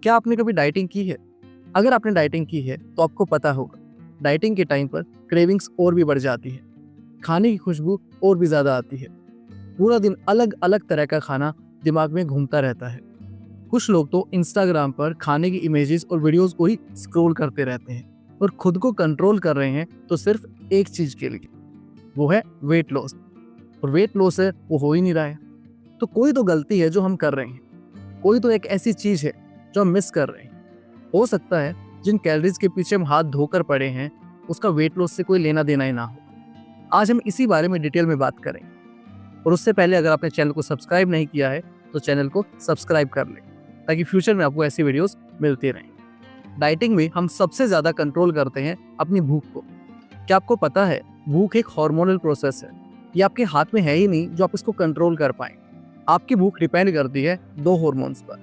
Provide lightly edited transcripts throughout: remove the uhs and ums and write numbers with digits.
क्या आपने कभी डाइटिंग की है? अगर आपने डाइटिंग की है तो आपको पता होगा, डाइटिंग के टाइम पर क्रेविंग्स और भी बढ़ जाती है, खाने की खुशबू और भी ज़्यादा आती है। पूरा दिन अलग अलग तरह का खाना दिमाग में घूमता रहता है। कुछ लोग तो इंस्टाग्राम पर खाने की इमेजेस और वीडियोस को ही स्क्रॉल करते रहते हैं और खुद को कंट्रोल कर रहे हैं तो सिर्फ एक चीज़ के लिए, वो है वेट लॉस। और वेट लॉस है वो हो ही नहीं रहा है। तो कोई तो गलती है जो हम कर रहे हैं, कोई तो एक ऐसी चीज़ है जो हम मिस कर रहे हैं। हो सकता है जिन कैलोरीज के पीछे हम हाथ धोकर पड़े हैं उसका वेट लॉस से कोई लेना देना ही ना हो। आज हम इसी बारे में डिटेल में बात करेंगे। और उससे पहले अगर आपने चैनल को सब्सक्राइब नहीं किया है तो चैनल को सब्सक्राइब कर लें, ताकि फ्यूचर में आपको ऐसी वीडियोस मिलती रहें। डाइटिंग में हम सबसे ज़्यादा कंट्रोल करते हैं अपनी भूख को। क्या आपको पता है, भूख एक हार्मोनल प्रोसेस है। ये आपके हाथ में है ही नहीं जो आप इसको कंट्रोल कर पाएं। आपकी भूख डिपेंड करती है दो हार्मोन्स पर,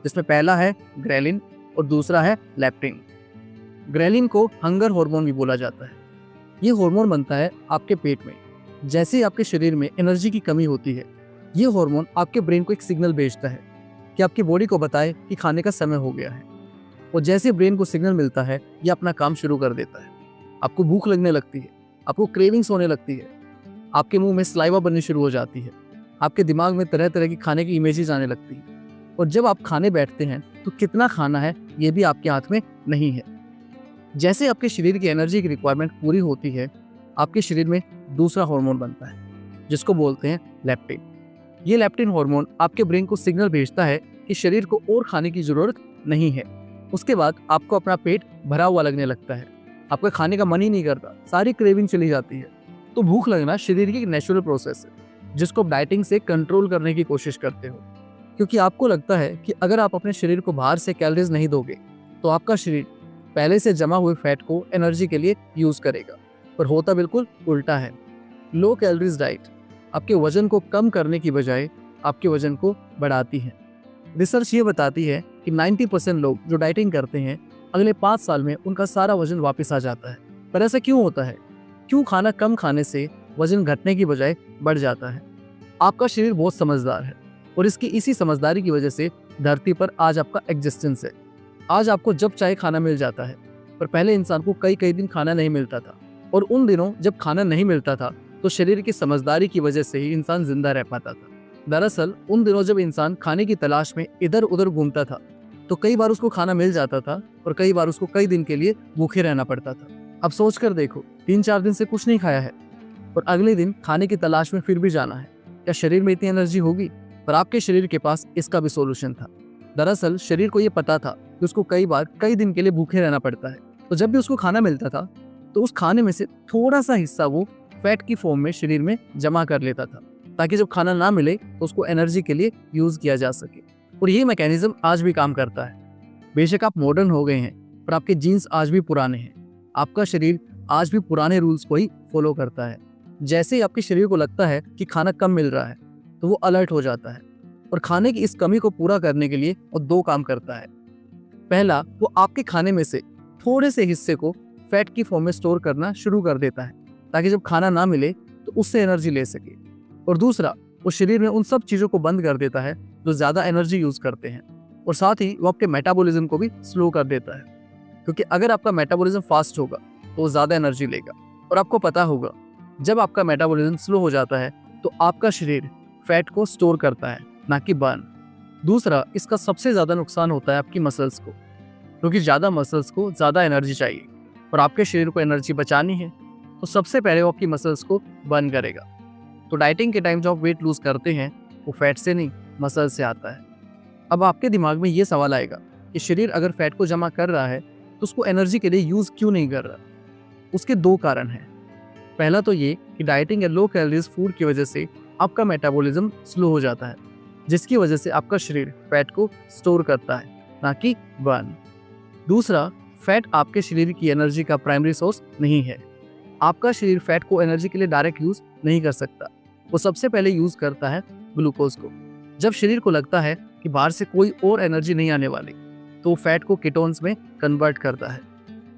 जिसमें पहला है ग्रेलिन और दूसरा है लेप्टिन। ग्रेलिन को हंगर हार्मोन भी बोला जाता है। ये हार्मोन बनता है आपके पेट में। जैसे ही आपके शरीर में एनर्जी की कमी होती है, ये हार्मोन आपके ब्रेन को एक सिग्नल भेजता है कि आपकी बॉडी को बताए कि खाने का समय हो गया है। और जैसे ब्रेन को सिग्नल मिलता है, ये अपना काम शुरू कर देता है। आपको भूख लगने लगती है, आपको क्रेविंग्स होने लगती है, आपके मुंह में सलाइवा बननी शुरू हो जाती है, आपके दिमाग में तरह तरह की खाने की इमेजेस आने लगती है। और जब आप खाने बैठते हैं तो कितना खाना है ये भी आपके हाथ में नहीं है। जैसे आपके शरीर की एनर्जी की रिक्वायरमेंट पूरी होती है, आपके शरीर में दूसरा हार्मोन बनता है जिसको बोलते हैं लेप्टिन। ये लेप्टिन हार्मोन आपके ब्रेन को सिग्नल भेजता है कि शरीर को और खाने की जरूरत नहीं है। उसके बाद आपको अपना पेट भरा हुआ लगने लगता है, आपका खाने का मन ही नहीं करता, सारी क्रेविंग चली जाती है। तो भूख लगना शरीर की एक नेचुरल प्रोसेस है जिसको आप डाइटिंग से कंट्रोल करने की कोशिश करते हो, क्योंकि आपको लगता है कि अगर आप अपने शरीर को बाहर से कैलोरीज नहीं दोगे तो आपका शरीर पहले से जमा हुए फैट को एनर्जी के लिए यूज करेगा। पर होता बिल्कुल उल्टा है। लो कैलोरीज डाइट आपके वजन को कम करने की बजाय आपके वजन को बढ़ाती है। रिसर्च ये बताती है कि 90% लोग जो डाइटिंग करते हैं, अगले 5 साल में उनका सारा वजन वापस आ जाता है। पर ऐसा क्यों होता है? क्यों खाना कम खाने से वजन घटने की बजाय बढ़ जाता है? आपका शरीर बहुत समझदार है और इसकी इसी समझदारी की वजह से धरती पर आज आपका एग्जिस्टेंस है। आज आपको जब चाहे खाना मिल जाता है, पर पहले इंसान को कई कई दिन खाना नहीं मिलता था। और उन दिनों जब खाना नहीं मिलता था तो शरीर की समझदारी की वजह से ही इंसान जिंदा रह पाता था। दरअसल उन दिनों जब इंसान खाने की तलाश में इधर उधर घूमता था तो कई बार उसको खाना मिल जाता था और कई बार उसको कई दिन के लिए भूखे रहना पड़ता था। अब सोच कर देखो, 3-4 दिन से कुछ नहीं खाया है और अगले दिन खाने की तलाश में फिर भी जाना है, क्या शरीर में इतनी एनर्जी होगी? पर आपके शरीर के पास इसका भी सोल्यूशन था। दरअसल शरीर को ये पता था कि उसको कई बार कई दिन के लिए भूखे रहना पड़ता है। तो जब भी उसको खाना मिलता था तो उस खाने में से थोड़ा सा हिस्सा वो फैट की फॉर्म में शरीर में जमा कर लेता था, ताकि जब खाना ना मिले तो उसको एनर्जी के लिए यूज किया जा सके। और ये मैकेनिज्म आज भी काम करता है। बेशक आप मॉडर्न हो गए हैं, पर आपके जीन्स आज भी पुराने हैं। आपका शरीर आज भी पुराने रूल्स को ही फॉलो करता है। जैसे ही आपके शरीर को लगता है कि खाना कम मिल रहा है तो वो अलर्ट हो जाता है और खाने की इस कमी को पूरा करने के लिए वो 2 काम करता है। पहला, वो आपके खाने में से थोड़े से हिस्से को फैट की फॉर्म में स्टोर करना शुरू कर देता है, ताकि जब खाना ना मिले तो उससे एनर्जी ले सके। और दूसरा, वो शरीर में उन सब चीज़ों को बंद कर देता है जो ज़्यादा एनर्जी यूज़ करते हैं। और साथ ही वो आपके मेटाबॉलिज्म को भी स्लो कर देता है, क्योंकि अगर आपका मेटाबॉलिज्म फास्ट होगा तो वो ज़्यादा एनर्जी लेगा। और आपको पता होगा, जब आपका मेटाबॉलिज्म स्लो हो जाता है तो आपका शरीर फैट को स्टोर करता है, ना कि बर्न। दूसरा, इसका सबसे ज़्यादा नुकसान होता है आपकी मसल्स को, क्योंकि ज़्यादा मसल्स को ज़्यादा एनर्जी चाहिए और आपके शरीर को एनर्जी बचानी है तो सबसे पहले वो आपकी मसल्स को बर्न करेगा। तो डाइटिंग के टाइम जो आप वेट लूज करते हैं वो फैट से नहीं, मसल से आता है। अब आपके दिमाग में ये सवाल आएगा कि शरीर अगर फैट को जमा कर रहा है तो उसको एनर्जी के लिए यूज़ क्यों नहीं कर रहा? उसके 2 कारण हैं। पहला तो ये कि डाइटिंग या लो कैलोरीज फूड की वजह से आपका मेटाबॉलिज्म स्लो हो जाता है, जिसकी वजह से आपका शरीर फैट को स्टोर करता है, ना कि बर्न। दूसरा, फैट आपके शरीर की एनर्जी का प्राइमरी सोर्स नहीं है। आपका शरीर फैट को एनर्जी के लिए डायरेक्ट यूज नहीं कर सकता। वो सबसे पहले यूज करता है ग्लूकोज को। जब शरीर को लगता है कि बाहर से कोई और एनर्जी नहीं आने वाली तो वो फैट को कीटोन्स में कन्वर्ट करता है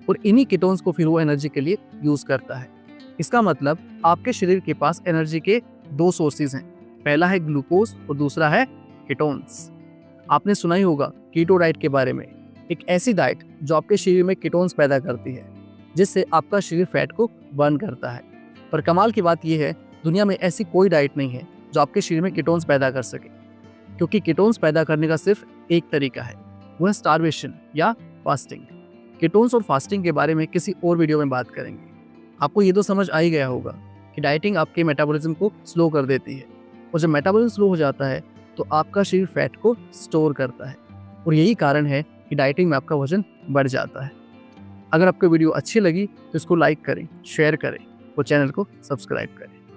और इन्हीं कीटोन्स को फिर वो एनर्जी के लिए यूज करता है। इसका मतलब आपके शरीर के पास एनर्जी के 2 सोर्सेज हैं, पहला है ग्लूकोज और दूसरा है कीटोन्स। आपने सुना ही होगा कीटो डाइट के बारे में। एक ऐसी डाइट जो आपके शरीर में कीटोन्स पैदा करती है, जिससे आपका शरीर फैट को बर्न करता है। पर कमाल की बात यह है, दुनिया में ऐसी कोई डाइट नहीं है जो आपके शरीर में कीटोन्स पैदा कर सके, क्योंकि कीटोन्स पैदा करने का सिर्फ एक तरीका है, वह स्टारवेशन या फास्टिंग। कीटोन्स और फास्टिंग के बारे में किसी और वीडियो में बात करेंगे। आपको ये तो समझ आ ही गया होगा कि डाइटिंग आपके मेटाबॉलिज्म को स्लो कर देती है, और जब मेटाबॉलिज्म स्लो हो जाता है तो आपका शरीर फैट को स्टोर करता है, और यही कारण है कि डाइटिंग में आपका वजन बढ़ जाता है। अगर आपको वीडियो अच्छी लगी तो इसको लाइक करें, शेयर करें और चैनल को सब्सक्राइब करें।